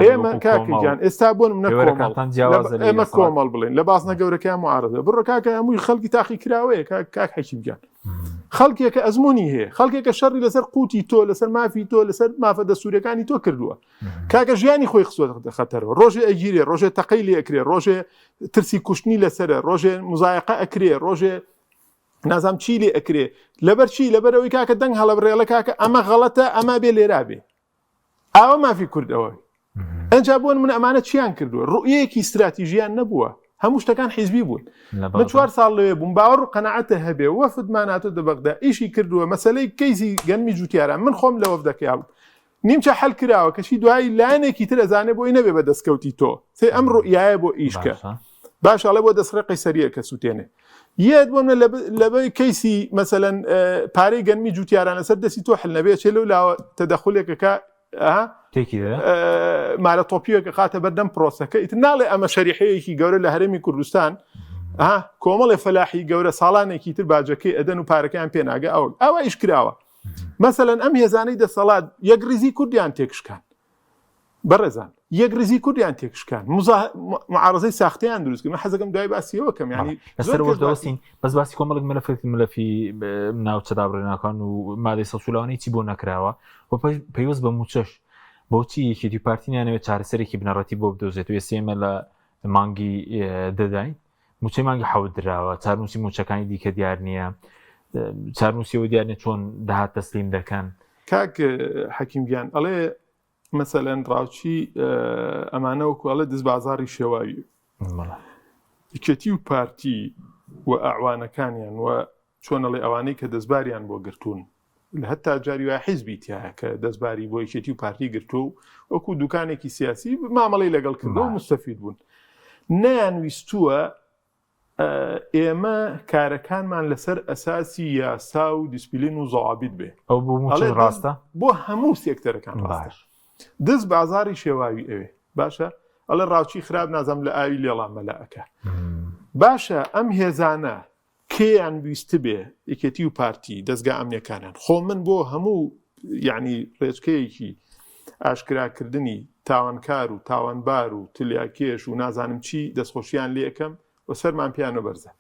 ئێمە کاکەجان ئێستا بۆ ئێمە کۆمەڵ بڵێن لە باسنە گەورەکەیان معارەدە بڕۆ کاکە هەمووی خەڵکی تاقی کراوەیە کاک حەکیمجان خەڵکێکە ئەزمموی هەیە خەڵکێکە شەڕی لەسەر قوتی تۆ لەسەر مافی تۆ لەسەر مافە دەستوورەکانی تۆ کردووە کاکە ژیانی خۆی خسووە خەتەرەوە ڕۆژێ ئەگیرێ ڕۆژێ تەقەی لێ ئەکرێ ڕۆژێ ترسی کوشتنی لەسەرە ڕۆژێ مزایقە ئەکرێ ڕۆژێ نازام چی لێ ئەکرێ لەبەر چی لەبەرەوەی کاکە دەنگ هەڵەبڕێڵە کاکە ئەمە غەڵەتە ئەمە بێ لێرا بێ ئاوە مافی کوردەوەی ئەنج بۆن من ئەمانە چیان کردووە ڕوئیەکی استراتیژیان نەبووە هەموو شتەکان حیزبی بوون من 4 ساڵ لەوێ بووم باوەڕ و قەنەعەتە هەبێ وەفدماناتۆ دە بەغدا ئیشی کردووە مەسەلەی کەیسی گەنمی جوتیاران من خۆم لە وەفدەکەیا بوو نیمچە حەل کراوە کەشی دوایی لایەنێکی تر ئەزانێ بۆی نەبێ بە دەستکەوتی تۆ سێ ئەم ڕوئیایە بۆ ئیشکە باشەڵێ بۆ دەسڕێ قەیسەریە کە سووتێنێ یەت بۆمە لەبەی کەیسی مەسەلەن پارەی گەنمی جوتیاران لەسەر دەستی تۆ حل نەبێ چێ لەو لاوە تەدەخولێکەکە مارە تۆپیەکە خاتە بەردەم پرۆسەکە ئیتر ناڵێ ئەمە شەریحەیەکی گەورە لە هەرێمی کوردستان کۆمەڵی فەلاحی گەورە ساڵانێکی تر باجەکەی ئەدەن و پارەکەیان پێناگە ئەوە ئیش کراوە مەسەلەن ئەم هێزانەی دەسەڵات یەک ریزی کوردیان تێکشکان بەڕێزان یەک ریزی کوردیان تێکشکان معارەزەی ساختیان دروستکردن حەزەکەم دوای باسیەوە کەم یعنی لەسەر وەردەوەستین بەس باسی کۆمەڵێک مەلەفی ناوچەدابڕێنەکان و مادەی سەسوولەوانەی چی بۆ نەکراوە بۆ پەیوەست بە موچەش بۆچی یەکێتی پارتیانەوێت چارەسەرێکی بنەڕەتی بۆ بدۆزێت و ئێسێمە لە مانگی دەداین موچەی مانگی حەوت دراوە چارنووسی موچەکانی دیکە دیار نییە چارنووسیەوە دیار نیە چۆن داهات تەسلیم دەکەن کاک حەکیمگیان ئەڵێ مەسەلەن ڕاوچی ئەمانەوەکوڵە دەست بازاری شێواوی یەکێتی و پارتی و ئەعوانەکانیان و چۆنەڵێ ئەوانەی کە دەستباریان بۆ گرتوون لە هەتا جاری وای حیزبی تایە کە دەستباری بۆ یەکێتی و پارتی گرتو وەکو دوکانێکی سیاسی مامەڵەی لەگەڵ کردو و مستەفید بوون نەیانویستووە ئێمە کارەکانمان لەسەر ئەساسی یاسا و دیسپلین و زەوابیت بێ ئەو بۆ موچە ڕاستە بۆ هەموو سێکتەرەکان ڕاستە دەست بازاری شێواوی ئەوێ باشە ئەڵە ڕاوچی خراپ نازەم لە ئاوی لێڵا مەلائەکە باشە ئەم هێزانە کێیان ویست بێ یەکێتی و پارتی دەستگا ئەمنیەکانیان خۆ من بۆ هەموو یعنی ڕێچکەیەکی ئاشکراکردنی تاوانکار و تاوانبار و تلیاکێش و نازانم چی دەستخۆشییان لێ یەکەم و سەرمان پیانۆ بەرزە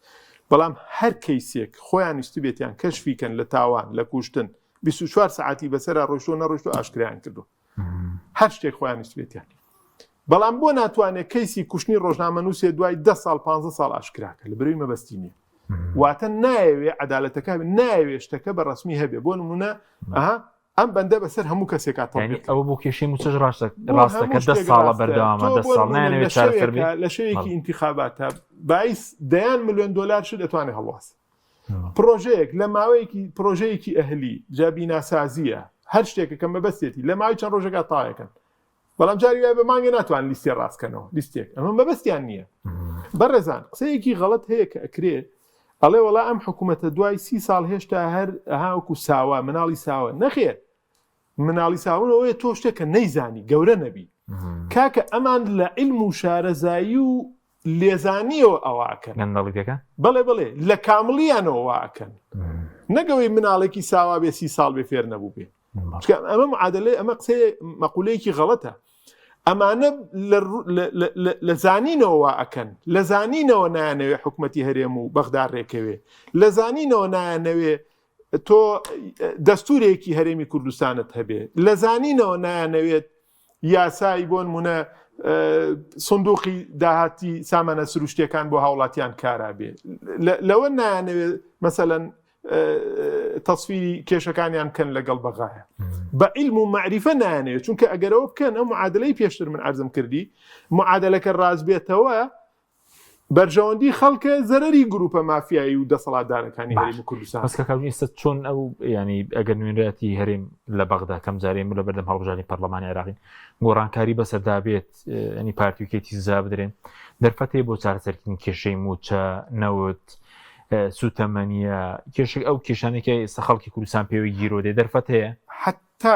بەڵام هەر کەیسێک خۆیان ویست بێتیان کەشفیکەن لە تاوان لە کوشتن 24 ساعتی بەسەر ڕۆیشتۆ نەڕۆیشتۆ ئاشکرایان کردو هەر شتێک خۆیان ویست بێتیان بەڵام بۆ ناتوانێت کەیسی کوشتنی ڕۆژنامەنووسێ دوای 10 ساڵ 15 ساڵ ئاشکراکە لە بروی مەبەستی نییە واتە نایەوێ عەدالەتەکە نایەوێ شتەکە بە ڕەسمی هەبێ بۆ نمونە ئەم بەندە بەسەر هەموو کەسێکا ئەوە بۆ کێشەی موچەش ڕاستەکە 10 ساڵە بەردەوامە 10 ساڵ نایەوێت چارەسەر بێت لە شەوێکی ئینتیخاباتە باعث دەیان ملیۆن دۆلار شت دەتوانێت هەڵواس پرۆژەیەک لە ماوەیەکی پرۆژەیەکی ئەهلی جابیناسازیە هەر شتێکە کەم بەبەستێتی لە ماوەی چەند ڕۆژێکا تاوەکەن بەڵام جاری وای بە مانگە ناتوان لیستی ڕاستکەنەوە لیستێک ئەمە بەبەستیان نییە بەڕێزان قسەیەکی غەڵەت هەیە کە ئەکرێ ئەڵێ وەڵا ئەم حکوومەتە دوای 30 ساڵ هێشتا هەر هاوکو ساوە مناڵی ساوە نەخێر مناڵی ساونەوەیە تۆ شتێکە نەیزانی گەورە نەبی کاکە ئەمان لە عیلم و شارەزایی و لێزانیەوە ئەواکەن گەندەڵیەکە بڵێ لە کامڵیانەوە واکەن نەگەوەی مناڵێکی ساوا بێ 30 ساڵ بێ فێر نەبوو بێ ئەمە معادلەی ئەمە قسەی مەقولەیەکی غەڵەتە ئەمانە لە زانینەوە ئەکەن لە زانینەوە نایانەوێ حکومەتی هەرێم و بەغداد ڕێکەوێ لە زانینەوە نایانەوێ تۆ دەستورێکی هەرێمی کوردستانت هەبێ لە زانینەوە نایانەوێت یاسای بۆ نمونە سندوقی داهاتی سامانە سروشتیەکان بۆ هاوڵاتیان کارا بێ لەوە نایانەوێت مەسەلەن تەصفیری کێشەکانیان کەن لەگەڵ بەغایە بە عیلم و معریفە نایانەوێت چونکە ئەگەرەوە بکەن ئەو معادلەی پێشتر من عەرزم کردی معادلەکە ڕاست بێتەوە بەرژەوەندی خەڵکە زەرەری گروپە مافیایی و دەسەڵاتدارەکانی هەرێمی کوردستان بەسکەکەویستە چۆن ئەو ینی ئەگەر نوێنەتی هەرێم لە بەغدا کەم جارێم لە بەردەم هەڵبژاری پەرلەمانی عێراقی گۆڕانکاری بەسەردا بێت ینی پارتیوکێتی زا بدرێن دەرفەتێ بۆ چارەسەرکردنی کێشەی موچە نەوت سوتەمەنیە کێشێک ئەو کێشانێکی ئێستا خەڵکی کوردستان پێوەی گیرۆ دێ دەرفەت هەیە حتا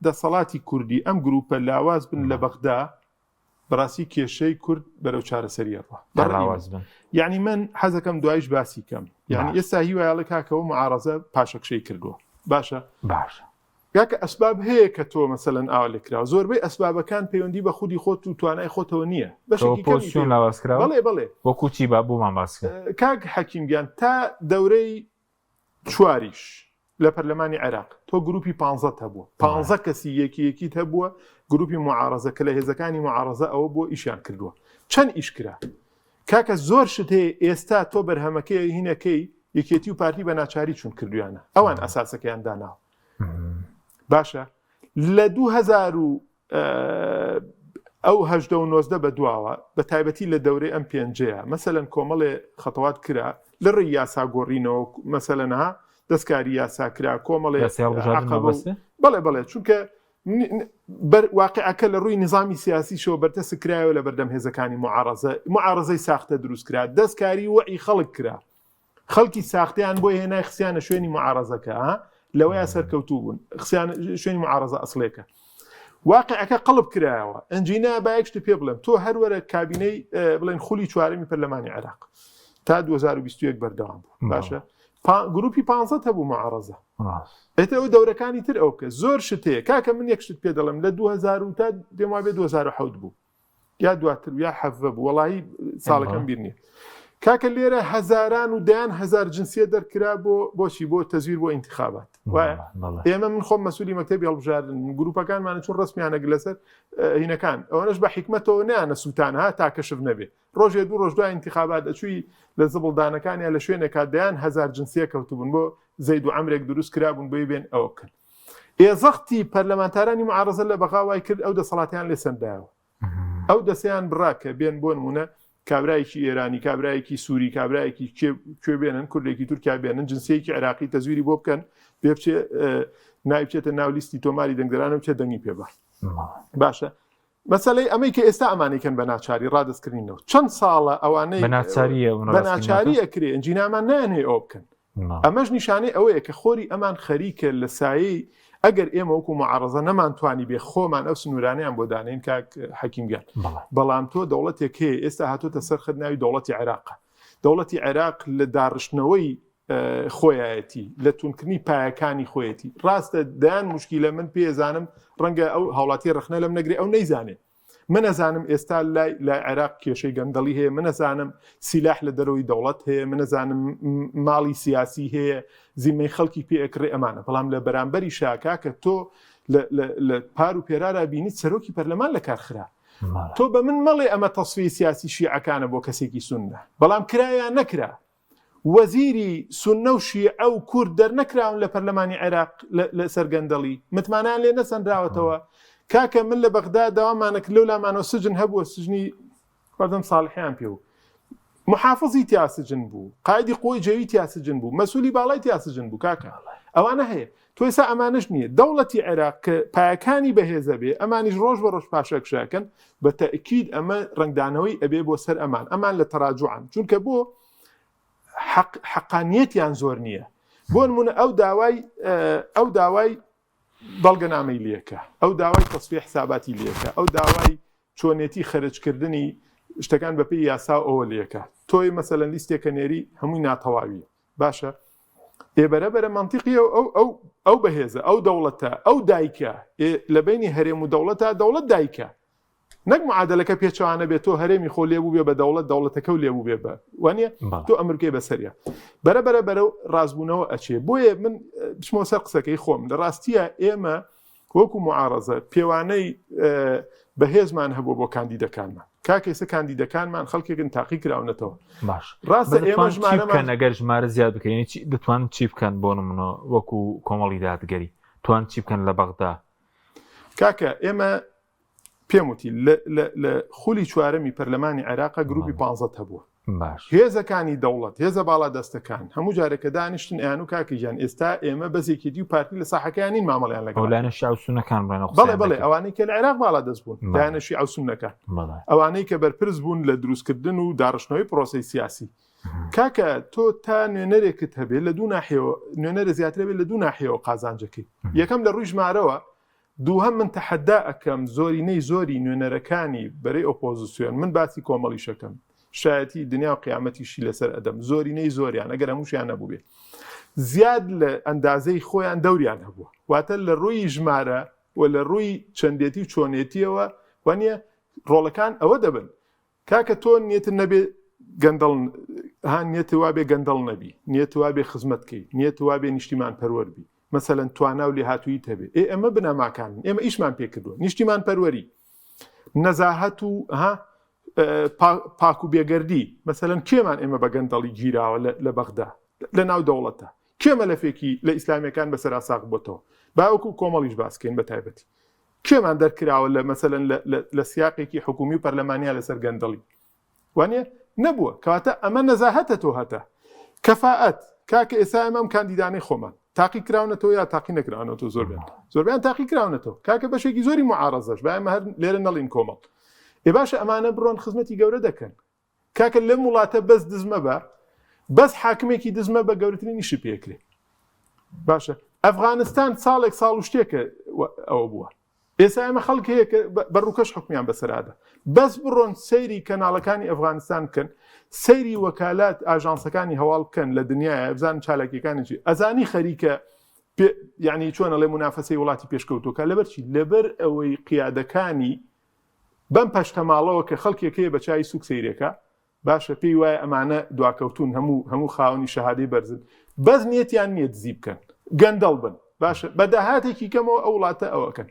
دەسەڵاتی کوردی ئەم گروپە لاواز بن لە بەغدا بەڕاستی کێشەی کورد بەرەو چارەسەریەڕە یعنی من حەزەکەم دوایش باسی کەم یعنی ئێستا هیوایڵە کاکەەوە معارەزە پاشەکشەی کردووە باشە کاکە ئەسباب هەیە کە تۆ مەسەلەن ئاوا لێکراوە زۆربەی ئەسبابەکان پەیوەندی بە خودی خۆت و توانای خۆتەوە نییە بەڵێ وەکوچی با بۆمان باسکە کاک حەکیمگیان تا دەورەی چواریش لە پەرلەمانی عێراق تۆ گروپی 15 هەبووە 15 کەسی یەکیت هەبووە گروپی معارەزە کە لە هێزەکانی معارەزە ئەوە بۆ ئیشیان کردووە چەند ئیشکرا کاکە زۆر شت هەیە ئێستا تۆ بەرهەمەکەی هینەکەی یەکێتی و پارتی بە ناچاری چون کردویانە ئەوان ئەساسەکەیان داناوە باشە لە 2000 ئەو 1990 بە دواوە بە تایبەتی لە دەورەی ئەم پێنجەیە مەسەلەن کۆمەڵێ خەتەوات کرا لە ڕێی یاسا گۆڕینەوە مەسەلەنها دەستکاری یاساکرا کۆمەڵێ بەڵێ چونکە واقعەکە لە ڕووی نظامی سیاسیشەوە بەردەست کرایەوە لە بەردەم هێزەکانی معارەزەی ساختە دروست کرا دەستکاری وەعی خەڵک کرا خەڵکی ساختیان بۆ هێنای خسیانە شوێنی معارەزەکە لەوەیە سەرکەوتوو بوون شوێنی معارەزە ئەسڵێکە واقعەکە قەڵب کرایەوە ئەنجینا باەکشت پێ بڵێم تۆ هەروەرە کابینەی بڵێن خولی چوارەمی پەرلەمانی عێراق تا 2021 بەردەوام بوو باشە گروپی 15 هەبوو معارەزە ئێتەوە دەورەکانی تر ئەو کە زۆر شتەیە کاکە من یەک شت پێ دەڵێم لە 2000 تا دێم وابێ 2007 بوو یا دواتر یا حەفە بوو وەڵاهی ساڵەکەم بیر نییە کاکە لێرە هەزاران و دەیان هەزار جنسیە دەرکرا بۆچی بۆ تەزویر بۆ ئینتیخابات وایە ئێمە من خۆم مەسئولی مەکتەبی هەڵبژاردن گروپەکانمانە چون ڕسمیانە لەسەر هینەکان ئەوەنەش بە حیکمەتەوە نەیانە سووتانها تا کەشف نەبێ ڕۆژێ دوو ڕۆژ دوای ئینتیخابات دەچووی لە زبڵدانەکانیان لە شوێنێکا دەیان هەزار جنسیە کەوتبوون بۆ زەید و عەمرێک دروست کرابوون بۆی بێن ئەوە بکەن ئێزەختی پەرلەمانتارانی معارەزە لە بەغاوای کرد ئەو دەسەڵاتیان لێ سەندایەوە ئەو دەسیان بڕاکە بێن بۆ نمونە کابرایکی ئێرانی کابرایکی سووری کابرایکی کوێ بێنن کوردێکی تورکیا بێنن جنسیەکی عێراقی تەزویری بۆ بکەن بێ بچێ نایبچێتە ناو لیستی تۆماری دەنگدەرانە بچێت دەنگی پێ باشە مەسەلەی ئەمەی کە ئێستا ئەمانێکن بە ناچاری ڕادەستکردنەوە چەند ساڵە ئەوانەی بە ناچاری ئەکرێ ئەنجینامان نایانێ ئەو بکەن ئەمەش نیشانەی ئەوەیە کە خۆری ئەمان خەریکە لە سایەی ئەگەر ئێمە وەکو معارەزە نەمانتوانی بێ خۆمان ئەو سنوورانیان بۆ دانین کاک حەکیمگیان بەڵام تۆ دەوڵەتێک هەیە ئێستا هاتوۆتە سەر خدناوی دەوڵەتی عێراق دەوڵەتی عێراق لە داڕشتنەوەی خۆیەتی لە تونکردنی پایەکانی خۆیەتی ڕاستە دایان مشکیلە من پێزانم ڕەنگە ئەو هاوڵاتی ڕخنە لەم نەگری ئەو نەیزانێ من نەزانم ئێستا لای عێراق کێشەی گەندەڵی هەیە من نەزانم سیلاح لە دەرەوەی دەوڵەت هەیە من نەزانم ماڵی سیاسی هەیە زیمەی خەڵکی پێ ئەکڕێ ئەمانە بەڵام لە بەرامبەری شاکا کە تۆ لە پار و پێرارا بینیت سەرۆکی پەرلەمان لە کارخرا تۆ بە من مەڵێ ئەمە تەسفی سیاسی شیعەکانە بۆ کەسێکی سوننە بەڵام کرایان نەکرا وەزیری سوننە و شیعە و کورد دەرنەکراون لە پەرلەمانی عێراق لە سەرگەندەڵی متمانیان لێ نەسەندراوەتەوە کاکە من لە بەغدا داوامانەکە لەولامانەوە سجن هەبووە سجنی خواردەم ساڵحیان پێ و محافظی تیا سجن بوو قایدی قۆی جەوی تیا سجن بوو مەسوولی باڵای تیا سجن بوو کاکە ئەوانە هەیە تۆ ئێستا ئەمانش نییە دەوڵەتی عێراق کە پایەکانی بەهێزە بێ ئەمانیش ڕۆژ بە ڕۆژ پاشەکشاکەن بە تەئکید ئەمە ڕنگدانەوەی ئەبێ بۆ سەر ئەمان لە تەراجوعان چونکە بۆ حەقانیەتیان زۆر نییە بۆ نمونە ئەو داوای بەڵگەنامەی لێکە ئەو داوای تەسفی حساباتی لێکە ئەو داوای چۆنێتی خەرجکردنی شتەکان بەپی یاسا ئەوە لێکە تۆی مەسەلەن لیستێکە نێری هەمووی ناتەواویە باشە بەرەبەرە منتیقیە ئەو بەهێزە ئەو دەوڵەتە ئەو دایکە لە بینی هەرێم و دەوڵەت دایکە نەک معادلەکە پێچوانە بێت تۆ هەرێمی خۆ لێبوو بێ بە دەوڵەتەکە و لێبوو بێ بە وانە تۆ ئەمریکای بەسەریە بەرەبەرە ڕازبوونەوە ئەچێ بۆیە من بچمەوە سەر قسەکەی خۆم لە ڕاستیە ئێمە وەکو معارەزە پێوانەی بەهێزمان هەبوو بۆ کاندیدەکانمان کاکەسە کاندیدەکانمان خەڵکێکن تاقی کراونەتەوە باش ڕاستە ئێمە نەگەر ژمارە زیاد بکەین دەتوان چی بکەن بۆ نمونە وەکو کۆمەڵی دادگەری توان چی بکەن لە بەغدا کاکە ئێمە پێم وتی لە خولی چوارەمی پەرلەمانی عێراقا گروپی 15 هەبووە هێزەکانی دەوڵەت هێزە باڵا دەستەکان هەموو جارێکە دانیشتن ئەیان و کاکیجان ئێستا ئێمە بەزێکێتی و پارتی لە ساحەکانین مامەڵیان لەگەڵانە شاوسونەکان بڵێ ئەوانەی کە لە عێراق باڵا دەست بوون دایانەشی ئەوسونەکان ئەوانەی کە بەرپرس بوون لە دروستکردن و داڕشتنەوەی پرۆسەی سیاسی کاکە تۆ تا نوێنەرێکت هەبێت لە دوو ناحیەوە نوێنەرە زیاتر بێت لە دوو ناحیەوە قازانجەکەی یەکەم لە ڕووی ژمارەوە دووهەم من تەحەدا ئەەکەم زۆری نوێنەرەکانی بەرەی ئۆپۆزیسیۆن من باسی کۆمەڵیشەکەم شایەتی دنیا و قیامەتیشی لەسەر ئەدەم زۆریان ئەگەر هەمووشیان نەبوو بێ زیاد لە ئەندازەی خۆیان دەوریان هەبووە واتە لە ڕووی ژمارە و لە ڕووی چەندێتی و چۆنێتیەوە وانە ڕۆڵەکان ئەوە دەبن کاکە تۆ نیەتت نەبێ گەندەڵ نیەت وابێ گەندەڵ نەبی نیەت وابێ خزمەتکەی نیەت وابێ نیشتیمان پەروەربی مەسەلەن توانا و لێهاتوویت هەبێ ئێمە بنەماکان ئێمە ئیشمان پێکردووە نیشتیمان پەروەری نەزاهەت و پاک و بێگەردی مەسەلەن کێمان ئێمە بە گەندەڵی گیراوە لە بەغدا لە ناو دەوڵەتە کێ مەلەفێکی لە ئیسلامیەکان بەسەرا ساق بۆتەوە باوەکو کۆمەڵیش باسکەین بە تایبەتی کێمان دەرکراوە لە مەسەلەن لە سیاقێکی حکومی و پەرلەمانیا لەسەر گەندەڵی وانە نەبووە کەواتە ئەمە نەزاهەتە تۆ هەتە کەفاءەت کاکە ئێستا ئەمەم کاندیدانەی خۆمان تاقی کراونەتەوە یا تاقی نەکراونەوە زۆربیان تاقی کراونەتەوە کاکە بەشێکی زۆری معارەزەش بایمە هەر لێرە نەڵین کۆمەڵ باشە ئەمانە بڕۆن خزمەتی گەورە دەکەن کاکە لەم وڵاتە بەس دزمە بە بەس حاکمێکی دزمە بە گەورەترین نیشی پێکرێ باشە ئەفغانستان ساڵێک ساڵ و شتێکە ئەوە بووە ئێستا ئێمە خەڵک هەیە کە بەڕووکەش حکمیان بەسەرادا بەس بڕۆن سەیری کەناڵەکانی ئەفغانستان بکەن سەیری وەکالات ئاژانسەکانی هەواڵ بکەن لە دنیاە بزان چالاکیەکانیی ئەزانی خەریکە یعنی چۆنە لێ منافەسەی وڵاتی پێشکەوتوکە لەبەرچی لەبەر ئەوەی قیادەکانی بەم پەشتەماڵەوە کە خەڵکێکەیە بە چای سوک سەیرێکە باشە پێی وایە ئەمانە دواکەوتون هەموو خاوەنی شەهادەی بەرزن بەس نیەتیان نییە دزی بکەن گەندەڵ بن باشە بە داهاتێکی کەمەوە ئەو وڵاتە ئەوەکەن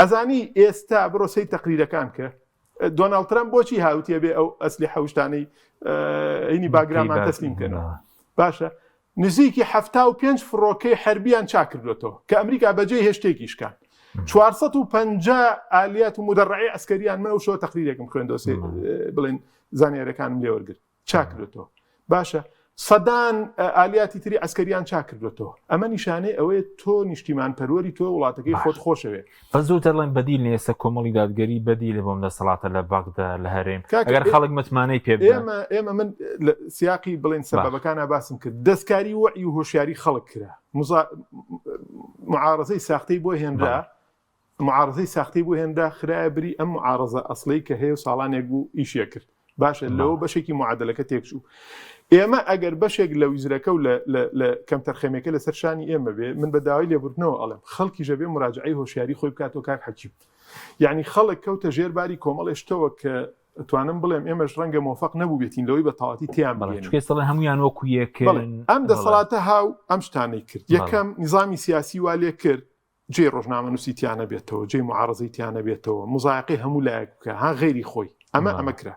ئەزانی ئێستا بڕۆسەی تەقریرەکان کە دۆناڵد ترامپ بۆچی هاوتیە بێ ئەو ئەسلی حەوشتانەی هینی باگرامان تەسلیم بکەنەوە باشە نزیکی 75 فڕۆکەی حربیان چاکردوێتەوە کە ئەمریکا بەجێ هێشتێکیشکان 450 ئالیات و مدەڕعی ئەسکەریان منە و شۆ تەقریرێکم خوێندۆسێ بڵێن زانیارەکانم لێ وەرگرت چاکردوێتەوە باشە سەدان ئالیاتی تری ئەسکەریان چاکردوێتەوە ئەمە نیشانەی ئەوەیە تۆ نیشتیمان پەروەری تۆ وڵاتەکەی خۆت خۆشەوێ بە زوو دەڵێن بەدیل نێسە کۆمەڵی دادگەری بەدیلە بۆم دەسەڵاتە لە بەغدا لە هەرێم ئەگەر خەڵک متمانەی پێ ئێمە من سیاقی بڵێن سەبەبەکانە باسم کرد دەستکاری وەعی و هۆشیاری خەڵک کرا معارەزەی ساختەی بۆ هێنرا معارەزەی ساختەی بۆ هێنرا خرایە بری ئەم معارەزە ئەسڵەی کە هەیە و ساڵانێک بوو ئیشیە کرد باشە لەوە بەشێکی معادلەکە تێکچوو. ئێمە ئەگەر بەشێک لە ویزرەکە و لە کەم تەرخەمێکە لە سەرشانی ئێمە بێ من بە داوای لێبوردنەوە ئەڵێم خەڵکی ژەبێ مراجعەی هۆشیاری خۆی بکاتەوە کاک حەکیم. یعنی خەڵک کەوتە ژێرباری کۆمەڵێشتەوە کە توانم بڵێم ئێمەش ڕەنگە مۆفەق نەبوو بێتین لەوەی بە تەواتی تیان بڵێن هەمویان وەکو یەکن ئەم دەسەڵاتە هاو ئەم شتانەی کرد یەکەم نیزامی سیاسی وا لێ کرد جێ ڕۆژنامە نووسیتیانە بێتەوە جێ معارەزەیتیانە بێتەوە مزایقی هەموو لایەک بکە ها غێری خۆی ئەمە کرا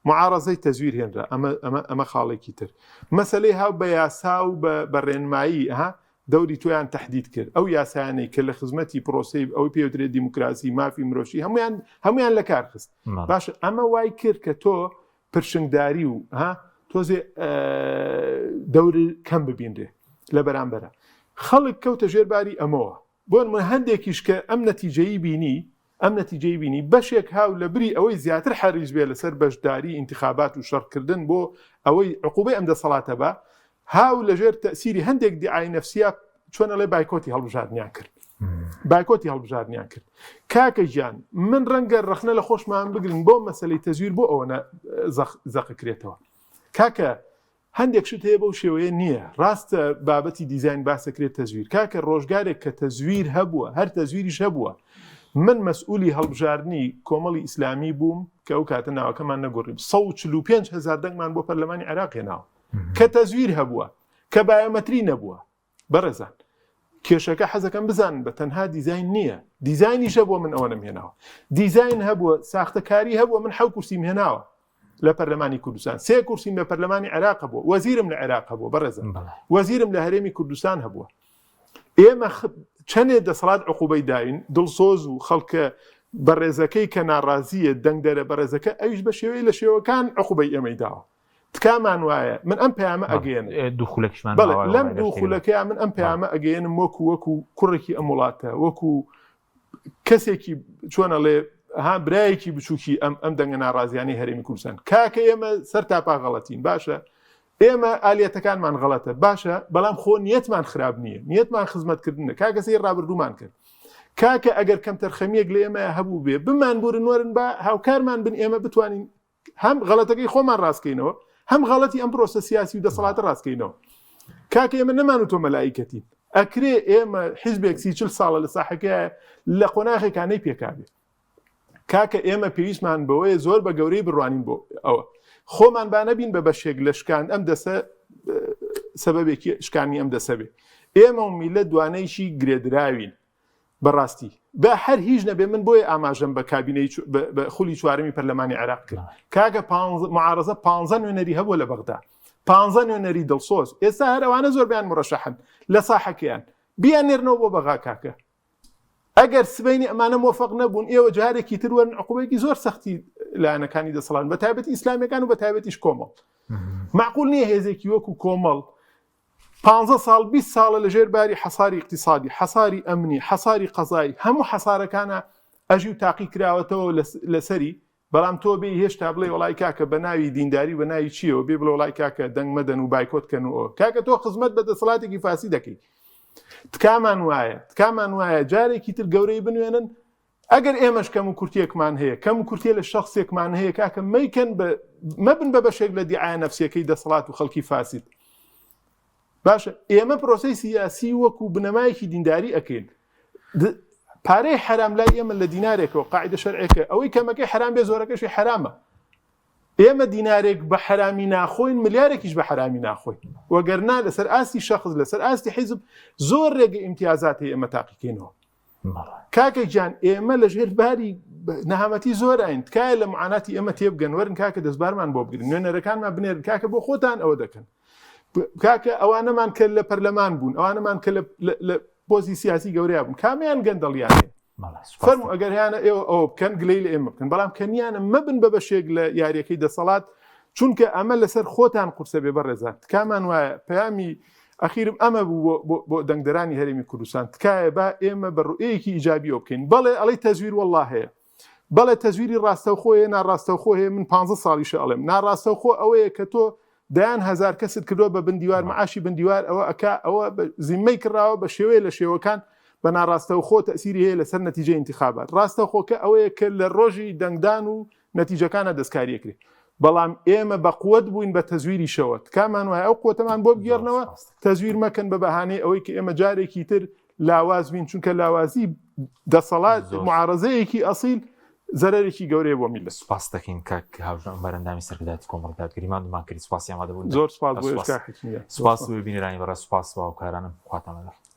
معارەزەی تەزویر هێنرا ئەمە خاڵێکی تر مەسەلەی هاو بە یاسا و بە ڕێنمایی دەوری تۆیان تهدید کرد ئەو یاسایانەی کە لە خزمەتی پرۆسی ئەوەی پێوترێت دیموکراسی مافی مرۆشی هەمویان لە کار خست باشە ئەمە وای کرد کە تۆ پرشنگداری و تۆزێ دەور کەم ببینرێ لە بەرامبەرە خەڵک کەوتە ژێرباری ئەمەوە بۆ من هەندێکیش کە ئەم نەتیجەی بینی بەشێک هاو لە بری ئەوەی زیاتر حەریز بێ لەسەر بەشداری انتخابات و شەڕکردن بۆ ئەوەی عقوبەی ئەم دەسەڵاتە بە هاو لەژێر تەسیری هەندێک دیعای نەفسیە چۆنەڵێ بایکۆتی هەڵبژاردنیان کرد کاکە گیان من ڕەنگە ڕەخنە لە خۆشمان بگرن بۆ مەسەلەی تەزویر بۆ ئەوە زەقکرێتەوە کاکە هەندێک شت هەیە بەو شێوەیە نییە ڕاستە بابەتی دیزاین باسەکرێت تەزویر کاکە ڕۆژگارێک کە تەزویر هەبووە هەر تەزویریش هەبووە من مەسئولی هەڵبژاردننی کۆمەڵی ئیسلامی بووم کە ئەو کاتە ناوەکەمان نەگۆڕیم 145,000 دەنگمان بۆ پەرلەمانی عێراق هێناوە کە تەزویر هەبووە کە بایۆمەتری نەبووە بەڕێزان کێشەکە حەزەکەم بزانن بە تەنها دیزاین نییە دیزاینیش هەبووە من ئەوە نەمهێناوە دیزاین هەبووە ساختەکاری هەبووە من 7 کورسیم هێناوە لە پەرلەمانی کوردستان 3 کورسیم لە پەرلەمانی عێراق بووە وەزیرم لە عێراق هەبووە بەڕێزان وەزیرم لە هەرێمی کوردستان هەبووە ئێمە چەندێ دەسەڵات عقوبەی داوین دڵسۆز و خەڵکە بەڕێزەکەی کە ناڕازیە دەنگ دەرە بەڕێزەکە ئەویش بە شێوەی لە شێوەکان عقوبەی ئێمەی داوە تکامان وایە من ئەم پەیامە ئەگەێنم لەم دووخولەکەیان من ئەم پەیامە ئەگەێنم وەکو کوڕێکی ئەم وڵاتە وەکو کەسێکی چۆنەڵێ برایەکی بچووکی ئەم دەنگە ناڕازیانی هەرێمی کوردستان کاکە ئێمە سەر تاپا غەڵەتین باشە ئێمە ئالیەتەکانمان غەڵەتە باشە بەڵام خۆ نیەتمان خراپ نییە نیەتمان خزمەتکردنە کاکەسی ڕابردوومان کرد کاکە ئەگەر کەم تەرخەمیەک لە ئێمە هەبوو بێ بمان بورن وەرن بە هاوکارمان بن ئێمە بتوانین هەم غەڵەتەکەی خۆمان ڕاستکەینەوە هەم غەڵەتی ئەم پرۆسە سیاسی و دەسەڵاتە ڕاستکەینەوە کاکە ئێمە نەمانوتۆ مەلایکەتین ئەکرێ ئێمە حیزبێک 40 ساڵە لە ساحەکەیە لە قۆناغێکانەی پێکابێ کاکە ئێمە پێویستمان بەوەیە زۆر بە گەورەی بڕوانین بۆ ئەوە خۆمان با نەبین بە بەشێک لە شکان ئەم دەسە سەبەبێکی شکانی ئەم دەسە بێ ئێمە و میلە دوانەیشی گرێدراوین بەڕاستی بە هەر هیچ نەبێ من بۆیە ئاماژەم بە کابینەی بە خولی چوارەمی پەرلەمانی عێراق کرد کاکە معارەزە 15 نوێنەری هەبووە لە بەغدا 15 نوێنەری دڵسۆز ئێستا هەر ئەوانە زۆر بیان مڕەشەحن لە ساحەکەیان بیانێرنەوە بۆ بەغا کاکە ئەگەر سبەینی ئەمانە مۆفەق نەبوون ئێوە جارێکی تر وەرن عقوبەیەکی زۆر سەختی لایەنەکانی دەسەڵات بە تایبەتی ئیسلامیەکان و بە تایبەتیش کۆمەڵ معقول نییە هێزێکی وەکو کۆمەڵ 15 ساڵ 20 ساڵە لە ژێرباری حەساری اقتصادی حەساری ئەمنی حەساری قەزایی هەموو حەسارەکانە ئەژی و تاقی کراوەتەوە لەسەری بەڵام تۆ بێ هێشتا بڵێ وڵای کاکە بە ناوی دینداری بە ناوی چیەوە بێ بڵێ وڵای کاکە دەنگ مەدەن و بایکۆتکەن و کاکە تۆ خزمەت بە دەسەڵاتێکی فاسی دەکەی تکامان وایە جارێکی تر گەورەی بنوێنن ئەگەر ئێمەش کەم و کورتێکمان هەیە کەم و کورتێ لە شخصێکمان هەیە کاکە مەبن بە بەشێک لە دیعای نەفسیەکەی دەسەڵات و خەڵکی فاسید باشە ئێمە پرۆسەی سیاسی وەکو بنەمایەکی دینداری ئەکەین پارەی حرام لای ئێمە لە دینارێکەوە قاعدە شەرعێکە ئەوەی کەمەکەی حرام بێ زۆرەکەشی حرامە ئێمە دینارێک بە حرامی ناخۆین ملیارێکیش بە حرامی ناخۆین وەگەرنا لەسەر ئاستی شەخص لەسەر ئاستی حیزب زۆر ڕێگە ئیمتیازاتی ئێمە تاقیکەینەوە کاکە گیان ئێمە لە ژێرباری نەهامەتی زۆر ئاین تکایە لە معاناتی ئێمە تێبگەن وەرن کاکە دەستبارمان بۆ بگرن نوێنەرەکانمان بنێرن کاکە بۆ خۆتان ئەوە دەکەن کاکە ئەوانەمان کە لە پەرلەمان بوون ئەوانەمان کە لە پۆزی سیاسی گەورەیە بوون کامیان گەندەڵیانێ فەرمو ئەگەر هیانە ئێوە ئەوە بکەن گلەی لە ئێمە بکەن بەڵام کەنیانە مەبن بە بەشێک لە یاریەکەی دەسەڵات چونکە ئەمە لەسەر خۆتان قورسە بێ بەڕێزان تکامان وایە پەیامی ئەخیرم ئەمە بوو بۆ دەنگدەرانی هەرێمی کوردستان تکایە با ئێمە بە ڕوئەیەکی ئیجابی ئەو بکەین بەڵێ ئەڵەی تەزویر وەڵڵا هەیە بەڵێ تەزویری ڕاستەوخۆ هەیە ناڕاستەوخۆ هەیە من 15 ساڵیشە ئەڵێم ناڕاستەوخۆ ئەوەیە کە تۆ دایان هزار کەست کردووە بە بندیوار معاشی بندیوار ئەوە زیممەی کراوە بە شێوەیە لە شێوەکان بە ناڕاستەوخۆ تەسیری هەیە لەسەر نەتیجەی انتخابات ڕاستەوخۆکە ئەوەیە کە لە ڕۆژی دەنگدان و نەتیجەکانە دەستکاریەکرێت بەڵام ئێمە بە قووەت بووین بە تەزویری شەوت کامان وایە ئەو قوتەمان بۆ بگێڕنەوە تەزویر مەکەن بە بەهانەی ئەوەی کە ئێمە جارێکی تر لاواز بین چونکە لاوازی دەسەڵات معارەزەیەکی ئەسیل زەرێکی گەورەیە بۆ میلەت. سوپاس دەکەین کاک هاوژان بەرەندامی سەرکردایەتی کۆمەڵگەداریمان دومان کردی سوپاسی ئەمادەبوون زۆر سوپاس بۆ سوپاس ببینێرانی بەڕێ سوپاس و هاوکارانم خواتان لەگەڵ.